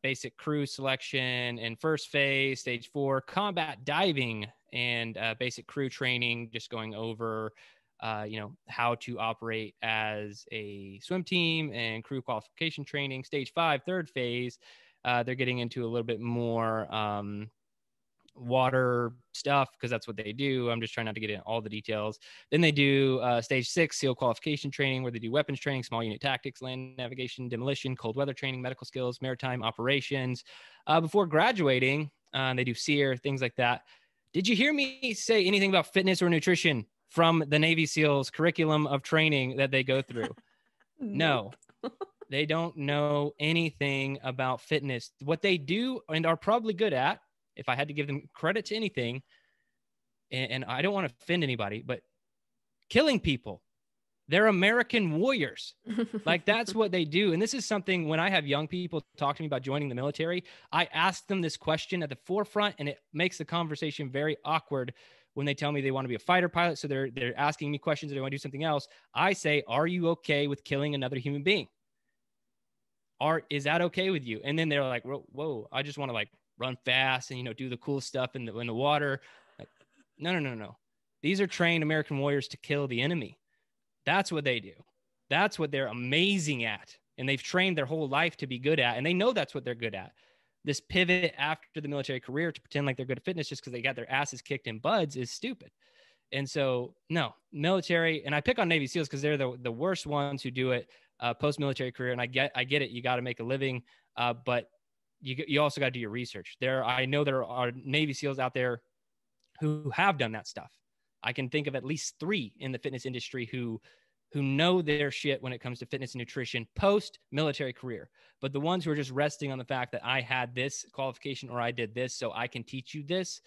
basic crew selection and first phase. Stage 4, combat diving and basic crew training, just going over how to operate as a swim team and crew qualification training. Stage 5, third phase, they're getting into a little bit more water stuff because that's what they do. I'm just trying not to get into all the details. Then they do stage 6, SEAL qualification training, where they do weapons training, small unit tactics, land navigation, demolition, cold weather training, medical skills, maritime operations. Before graduating, they do SEER, things like that. Did you hear me say anything about fitness or nutrition from the Navy SEALs curriculum of training that they go through? No. They don't know anything about fitness. What they do and are probably good at, if I had to give them credit to anything, and I don't want to offend anybody, but killing people. They're American warriors. Like, that's what they do. And this is something, when I have young people talk to me about joining the military, I ask them this question at the forefront, and it makes the conversation very awkward when they tell me they want to be a fighter pilot. So they're asking me questions, or they want to do something else. I say, are you okay with killing another human being? Is that okay with you? And then they're like, whoa, I just want to like run fast and, do the cool stuff in the water. Like, no. These are trained American warriors to kill the enemy. That's what they do. That's what they're amazing at. And they've trained their whole life to be good at. And they know that's what they're good at. This pivot after the military career to pretend like they're good at fitness just because they got their asses kicked in buds is stupid. And so, no, military, and I pick on Navy SEALs because they're the worst ones who do it post-military career. And I get it. You got to make a living, but you also got to do your research. I know there are Navy SEALs out there who have done that stuff. I can think of at least 3 in the fitness industry who know their shit when it comes to fitness and nutrition post-military career. But the ones who are just resting on the fact that I had this qualification or I did this so I can teach you this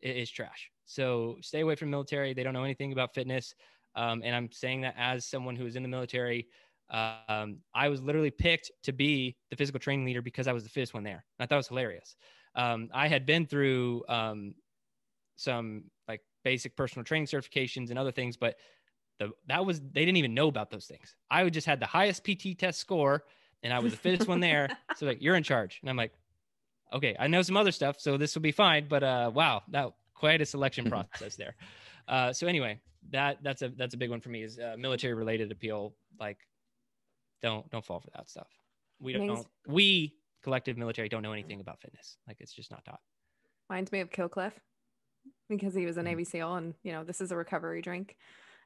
is trash. So stay away from military. They don't know anything about fitness. And I'm saying that as someone who was in the military. I was literally picked to be the physical training leader because I was the fittest one there. I thought it was hilarious. I had been through some like basic personal training certifications and other things, but they didn't even know about those things. I just had the highest PT test score and I was the fittest one there. So like, you're in charge. And I'm like, okay, I know some other stuff, so this will be fine. But wow, that quite a selection process there. So anyway, that's a big one for me is military related appeal. Like, don't fall for that stuff. We collective military don't know anything about fitness. Like, it's just not taught. Reminds me of Killcliff because he was a Navy SEAL, and this is a recovery drink.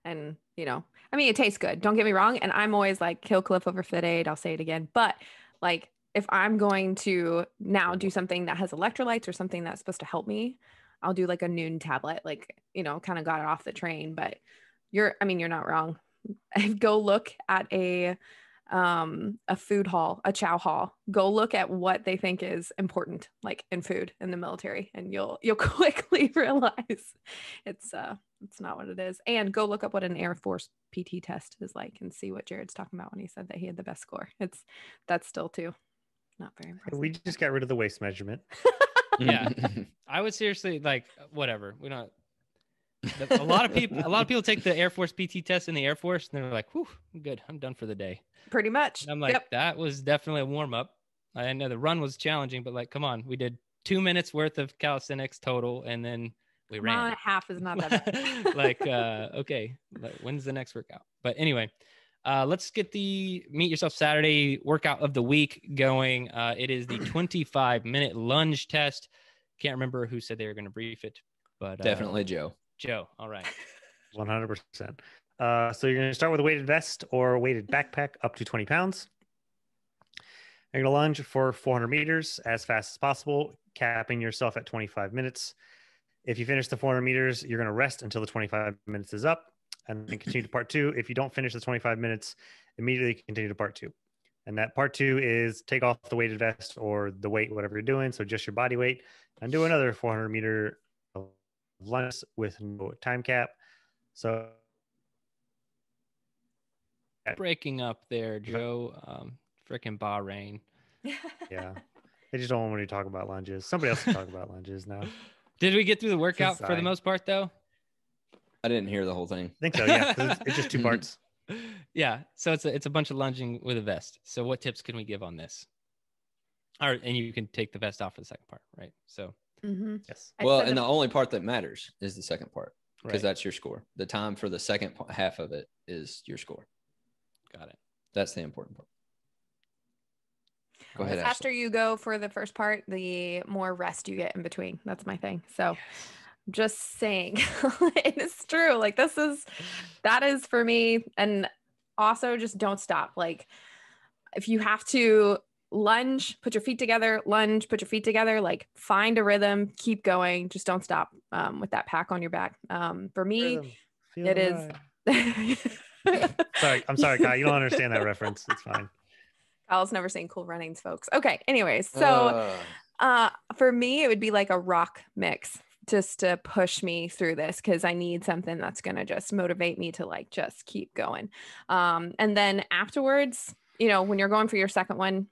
And, I mean, it tastes good. Don't get me wrong. And I'm always like Killcliff over Fit Aid. I'll say it again. But like, if I'm going to now do something that has electrolytes or something that's supposed to help me, I'll do like a noon tablet, like, kind of got it off the train. But you're not wrong. Go look at a food hall, a chow hall. Go look at what they think is important, like in food in the military, and you'll quickly realize it's not what it is. And go look up what an Air Force PT test is like and see what Jerred's talking about when he said that he had the best score. That's still too not very impressive. We just got rid of the waist measurement. Yeah, I would seriously like whatever. We don't. A lot of people take the Air Force PT test in the Air Force and they're like, "Whew, I'm good. I'm done for the day." Pretty much. And I'm like, That was definitely a warm up. I know the run was challenging, but like, come on, we did 2 minutes worth of calisthenics total, and then we ran. Half is not that bad. Like, okay, when's the next workout? But anyway, let's get the Meet Yourself Saturday workout of the week going. It is the 25-minute lunge test. Can't remember who said they were going to brief it, but definitely Joe. All right. 100%. So you're going to start with a weighted vest or a weighted backpack up to 20 pounds. You're going to lunge for 400 meters as fast as possible, capping yourself at 25 minutes. If you finish the 400 meters, you're going to rest until the 25 minutes is up and then continue to part 2. If you don't finish the 25 minutes, immediately continue to part 2. And that part 2 is take off the weighted vest or the weight, whatever you're doing. So just your body weight, and do another 400 meter lunge with no time cap. So breaking up there, Joe. Freaking Bahrain. Yeah, they just don't want me to talk about lunges. Somebody else can talk about lunges now. Did we get through the workout for the most part though? I didn't hear the whole thing. I think so. Yeah, it's just 2 parts. Yeah, so it's a bunch of lunging with a vest. So what tips can we give on this? And you can take the vest off for the second part, right? So yes. Well, and the only part that matters is the second part because Right. that's your score. The time for the second half of it is your score. got it. That's the important part. Go ahead, The Ashley. faster you go for the first part, the more rest you get in between. That's my thing. So just saying, it's true. Like that is for me. And also just don't stop. Like if you have to lunge, put your feet together, lunge, put your feet together, like find a rhythm, keep going. Just don't stop with that pack on your back. For me, it is. Sorry, I'm sorry, Kai. You don't understand that reference. It's fine. Kyle's never seen Cool Runnings, folks. Okay. Anyways, so for me, it would be like a rock mix just to push me through this because I need something that's going to just motivate me to like just keep going. And then afterwards, when you're going for your second one,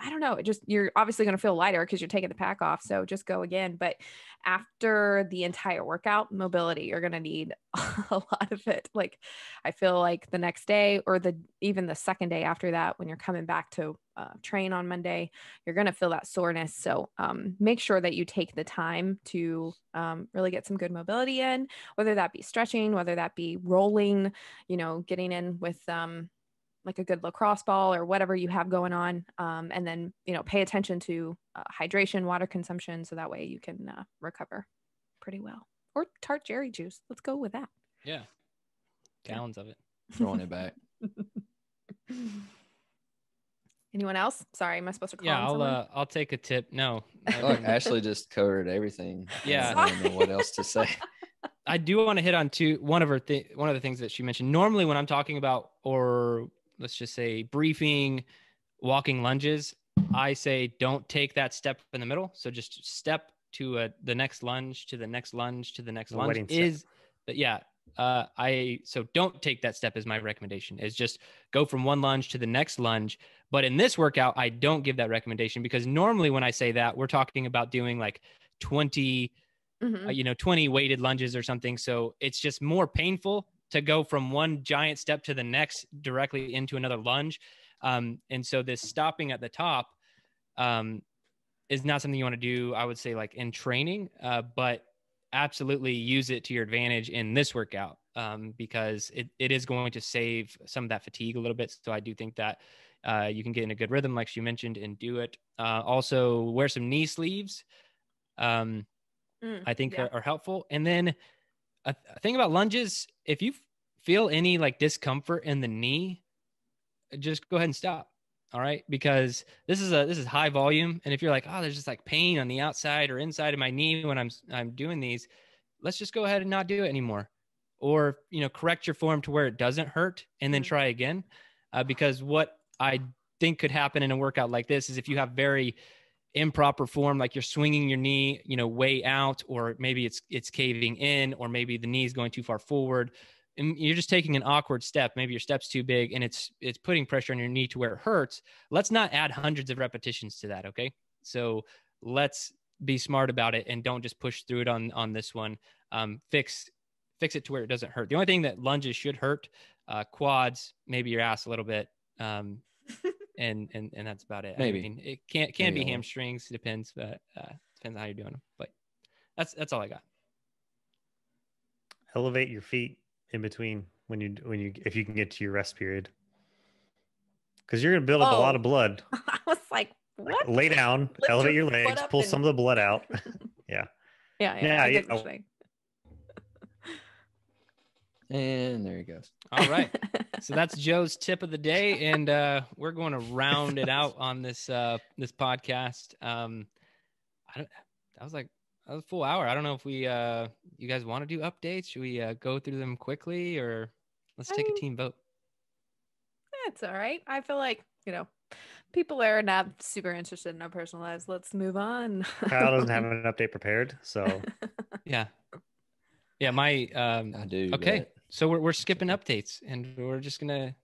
I don't know, you're obviously going to feel lighter because you're taking the pack off. So just go again. But after the entire workout, mobility, you're going to need a lot of it. Like I feel like the next day or even the second day after that, when you're coming back to train on Monday, you're going to feel that soreness. So make sure that you take the time to really get some good mobility in, whether that be stretching, whether that be rolling, getting in with like a good lacrosse ball or whatever you have going on. And then, pay attention to hydration, water consumption. So that way you can recover pretty well. Or tart cherry juice. Let's go with that. Yeah. Gallons of it. Throwing it back. Anyone else? Sorry, am I supposed to call Yeah, on someone? I'll take a tip. No. Look, Ashley just covered everything. Yeah. I don't know what else to say. I do want to hit on one of the things that she mentioned. Normally when I'm talking about, or let's just say briefing, walking lunges, I say, don't take that step in the middle. So just step to the next lunge, to the next lunge, to the next lunge so don't take that step is my recommendation, is just go from one lunge to the next lunge. But in this workout, I don't give that recommendation because normally when I say that, we're talking about doing like 20 20 weighted lunges or something. So it's just more painful to go from one giant step to the next directly into another lunge. And so this stopping at the top is not something you want to do, I would say, like in training, but absolutely use it to your advantage in this workout, because it is going to save some of that fatigue a little bit. So I do think that you can get in a good rhythm, like you mentioned, and do it. Also wear some knee sleeves. I think are helpful. And then a thing about lunges, if you feel any like discomfort in the knee, just go ahead and stop. All right. Because this is high volume. And if you're like, oh, there's just like pain on the outside or inside of my knee when I'm doing these, let's just go ahead and not do it anymore. Or, correct your form to where it doesn't hurt and then try again. Because what I think could happen in a workout like this is if you have very improper form, like you're swinging your knee, way out, or maybe it's caving in, or maybe the knee is going too far forward, and you're just taking an awkward step. Maybe your step's too big and it's putting pressure on your knee to where it hurts. Let's not add hundreds of repetitions to that. Okay. So let's be smart about it and don't just push through it on this one. Fix it to where it doesn't hurt. The only thing that lunges should hurt, quads, maybe your ass a little bit. And that's about it. Maybe. I mean, it can be hamstrings. Depends, but depends on how you're doing them. But that's all I got. Elevate your feet in between if you can get to your rest period, because you're gonna build up a lot of blood. I was like, what? Lay down, elevate your legs, pull some of the blood out. Yeah. Yeah. And there he goes. All right. So that's Joe's tip of the day, and we're going to round it out on this podcast. That was a full hour. I don't know if we you guys want to do updates. Should we go through them quickly, or let's take a team vote? That's all right. I feel like, people are not super interested in our personal lives. Let's move on. Kyle doesn't have an update prepared, so yeah. My I do. Okay, but... so we're skipping updates, and we're just gonna.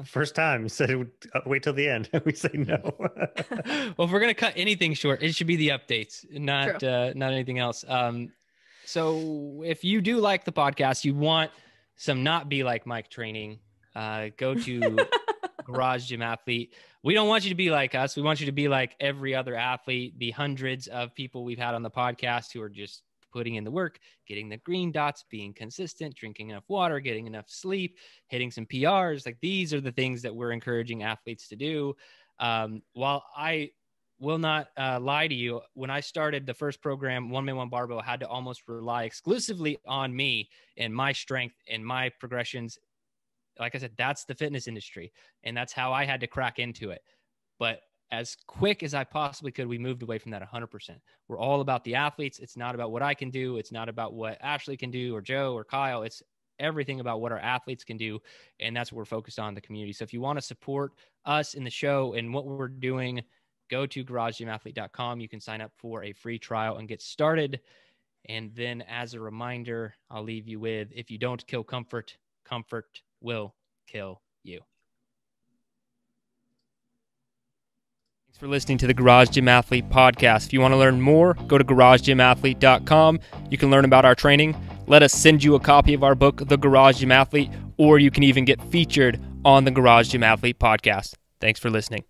First time you said it would wait till the end. We say no. Well, if we're gonna cut anything short, it should be the updates, not anything else. So if you do like the podcast, you want some not be like Mike training, go to Garage Gym Athlete. We don't want you to be like us. We want you to be like every other athlete, the hundreds of people we've had on the podcast who are just putting in the work, getting the green dots, being consistent, drinking enough water, getting enough sleep, hitting some PRs. Like, these are the things that we're encouraging athletes to do. While I will not lie to you, when I started the first program, One Man One Barbell, had to almost rely exclusively on me and my strength and my progressions. Like I said, that's the fitness industry, and that's how I had to crack into it. But as quick as I possibly could, we moved away from that 100%. We're all about the athletes. It's not about what I can do. It's not about what Ashley can do, or Joe or Kyle. It's everything about what our athletes can do. And that's what we're focused on, the community. So if you want to support us in the show and what we're doing, go to garagegymathlete.com. You can sign up for a free trial and get started. And then, as a reminder, I'll leave you with, if you don't kill comfort, comfort will kill you. Thanks for listening to the Garage Gym Athlete podcast. If you want to learn more, go to garagegymathlete.com. You can learn about our training. Let us send you a copy of our book, The Garage Gym Athlete, or you can even get featured on the Garage Gym Athlete podcast. Thanks for listening.